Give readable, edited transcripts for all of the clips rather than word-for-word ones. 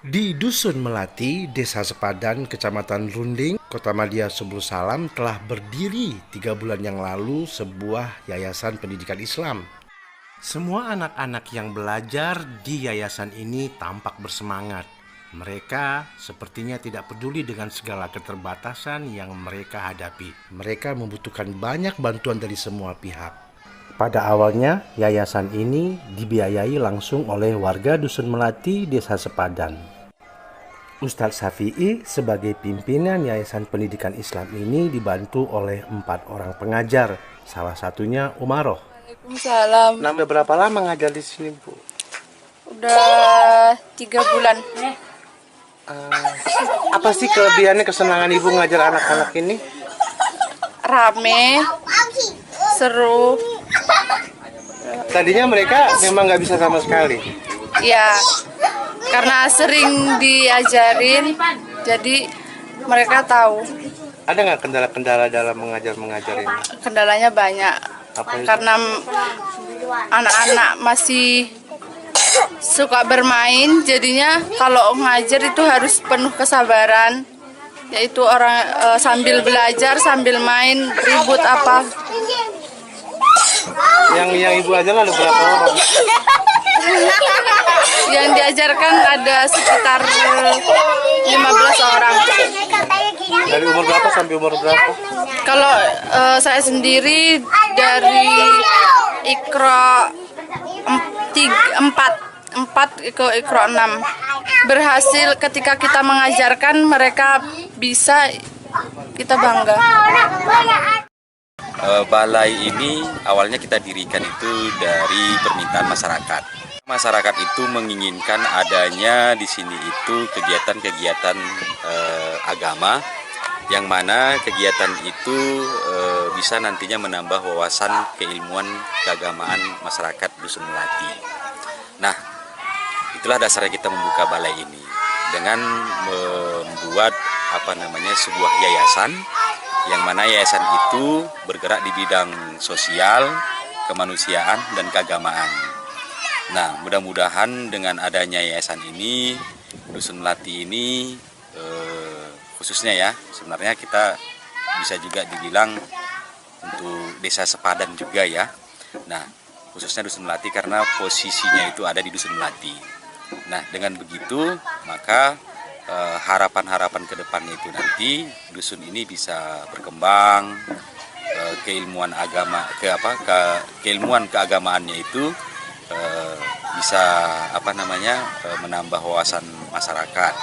Di Dusun Melati, Desa Sepadan, Kecamatan Runding, Kota Madia Sebul Salam telah berdiri 3 bulan yang lalu sebuah yayasan pendidikan Islam. Semua anak-anak yang belajar di yayasan ini tampak bersemangat. Mereka sepertinya tidak peduli dengan segala keterbatasan yang mereka hadapi. Mereka membutuhkan banyak bantuan dari semua pihak. Pada awalnya, yayasan ini dibiayai langsung oleh warga Dusun Melati, Desa Sepadan. Ustadz Syafi'i sebagai pimpinan Yayasan Pendidikan Islam ini dibantu oleh 4 orang pengajar, salah satunya Umaroh. Waalaikumsalam. Udah berapa lama ngajar di sini, Bu? Udah 3 bulan. Apa sih kelebihannya, kesenangan Ibu ngajar anak-anak ini? Rame, seru. Tadinya mereka memang nggak bisa sama sekali. Ya, karena sering diajarin, jadi mereka tahu. Ada nggak kendala-kendala dalam mengajar ini? Kendalanya banyak. Apa itu? Karena anak-anak masih suka bermain, jadinya kalau ngajar itu harus penuh kesabaran. Yaitu orang sambil belajar, sambil main, ribut apa. Yang Ibu ajar ada berapa orang? Yang diajarkan ada sekitar 15 orang. Dari umur berapa sampai umur berapa? Kalau saya sendiri dari Iqra 4 ke Iqra 6. Berhasil ketika kita mengajarkan mereka bisa, kita bangga. Balai ini awalnya kita dirikan itu dari permintaan masyarakat. Masyarakat itu menginginkan adanya di sini itu kegiatan-kegiatan agama, yang mana kegiatan itu bisa nantinya menambah wawasan keilmuan keagamaan masyarakat Dusun Melati. Nah, itulah dasarnya kita membuka balai ini dengan membuat sebuah yayasan, yang mana yayasan itu bergerak di bidang sosial, kemanusiaan, dan keagamaan. Nah, mudah-mudahan dengan adanya yayasan ini, Dusun Melati ini khususnya ya, sebenarnya kita bisa juga dibilang untuk Desa Sepadan juga ya. Nah, khususnya Dusun Melati karena posisinya itu ada di Dusun Melati. Nah, dengan begitu maka harapan-harapan ke depannya itu nanti dusun ini bisa berkembang, keilmuan agama keilmuan keagamaannya itu bisa menambah wawasan masyarakat.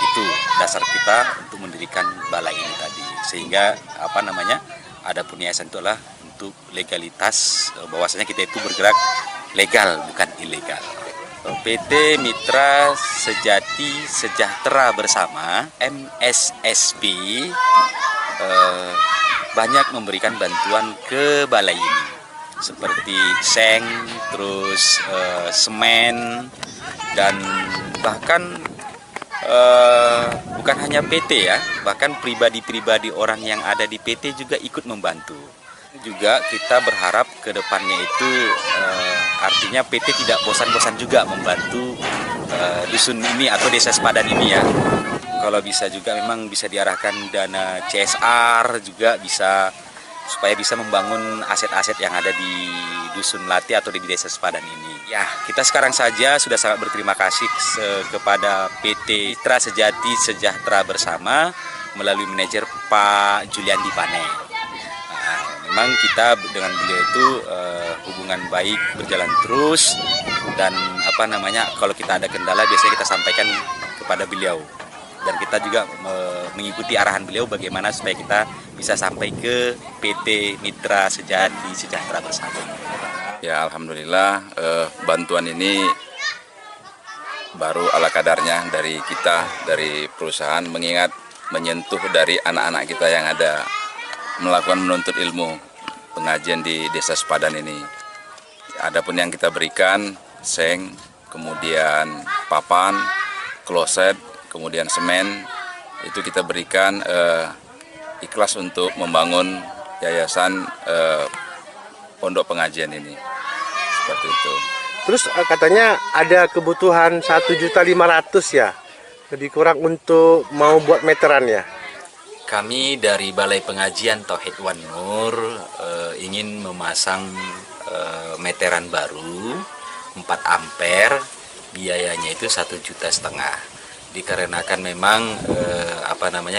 Itu dasar kita untuk mendirikan balai ini tadi, sehingga adapun yayasan itu adalah untuk legalitas, bahwasanya kita itu bergerak legal bukan ilegal. PT Mitra Sejati Sejahtera Bersama MSSB banyak memberikan bantuan ke balai ini, seperti seng, terus semen, dan bahkan bukan hanya PT ya, bahkan pribadi-pribadi orang yang ada di PT juga ikut membantu. Juga kita berharap ke depannya itu artinya PT tidak bosan-bosan juga membantu dusun ini atau Desa Sepadan ini ya. Kalau bisa juga memang bisa diarahkan dana CSR juga bisa, supaya bisa membangun aset-aset yang ada di Dusun Melati atau di Desa Sepadan ini. Ya, kita sekarang saja sudah sangat berterima kasih kepada PT Mitra Sejati Sejahtera Bersama melalui manajer Pak Juliandi Pane. Memang kita dengan beliau itu hubungan baik berjalan terus, dan kalau kita ada kendala biasanya kita sampaikan kepada beliau, dan kita juga mengikuti arahan beliau bagaimana supaya kita bisa sampai ke PT Mitra Sejati Sejahtera Bersama. Ya, alhamdulillah bantuan ini baru ala kadarnya dari kita, dari perusahaan, mengingat menyentuh dari anak-anak kita yang ada melakukan menuntut ilmu pengajian di Desa Sepadan ini. Adapun yang kita berikan seng, kemudian papan, kloset, kemudian semen, itu kita berikan ikhlas untuk membangun yayasan pondok pengajian ini. Seperti itu. Terus katanya ada kebutuhan 1.500.000 ya? Lebih kurang untuk mau buat meteran ya? Kami dari Balai Pengajian Tauhid Wan Nur ingin memasang meteran baru 4 ampere, biayanya itu 1,5 juta. Dikarenakan memang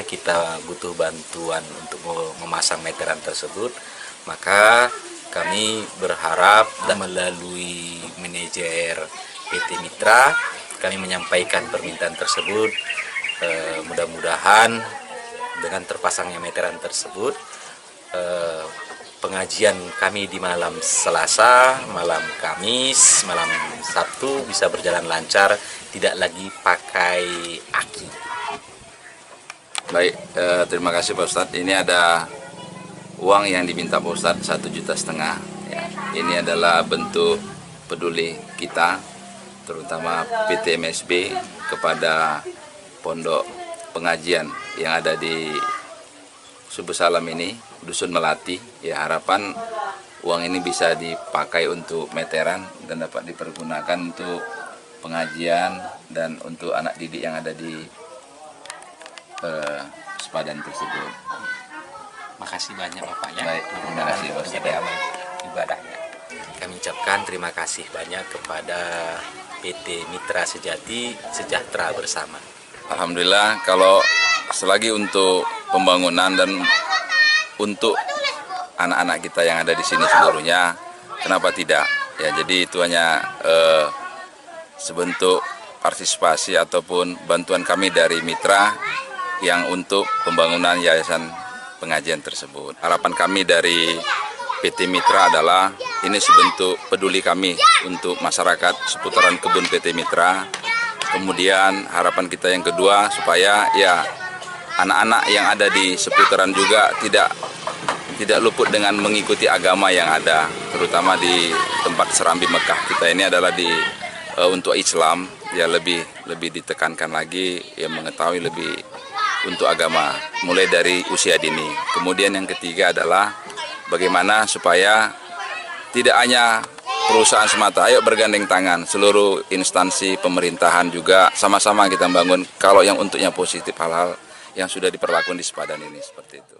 kita butuh bantuan untuk memasang meteran tersebut, maka kami berharap dan melalui manajer PT Mitra kami menyampaikan permintaan tersebut. Mudah-mudahan dengan terpasangnya meteran tersebut, pengajian kami di malam Selasa, malam Kamis, malam Sabtu bisa berjalan lancar, tidak lagi pakai aki. Baik, terima kasih Pak Ustadz. Ini ada uang yang diminta Pak Ustadz 1,5 juta. Ya, ini adalah bentuk peduli kita, terutama PT MSB kepada pondok pengajian yang ada di Subuh Salam ini, Dusun Melati. Ya, harapan uang ini bisa dipakai untuk meteran dan dapat dipergunakan untuk pengajian dan untuk anak didik yang ada di sepadan tersebut. Makasih banyak Bapak ya. Baik, terima kasih Pak Ustadz. Menjadi amal ibadahnya. Kami ucapkan terima kasih banyak kepada PT Mitra Sejati, sejahtera bersama. Alhamdulillah, kalau selagi untuk pembangunan dan untuk anak-anak kita yang ada di sini seluruhnya, kenapa tidak? Ya, jadi itu hanya sebentuk partisipasi ataupun bantuan kami dari Mitra yang untuk pembangunan yayasan pengajian tersebut. Harapan kami dari PT Mitra adalah ini sebentuk peduli kami untuk masyarakat seputaran kebun PT Mitra. Kemudian harapan kita yang kedua supaya ya anak-anak yang ada di seputaran juga tidak luput dengan mengikuti agama yang ada, terutama di tempat Serambi Mekah kita ini adalah untuk Islam, ya lebih ditekankan lagi ya mengetahui lebih untuk agama mulai dari usia dini. Kemudian yang ketiga adalah bagaimana supaya tidak hanya perusahaan semata, ayo bergandeng tangan, seluruh instansi pemerintahan juga sama-sama kita bangun kalau yang untuknya positif hal-hal yang sudah diperlakukan di sepadan ini seperti itu.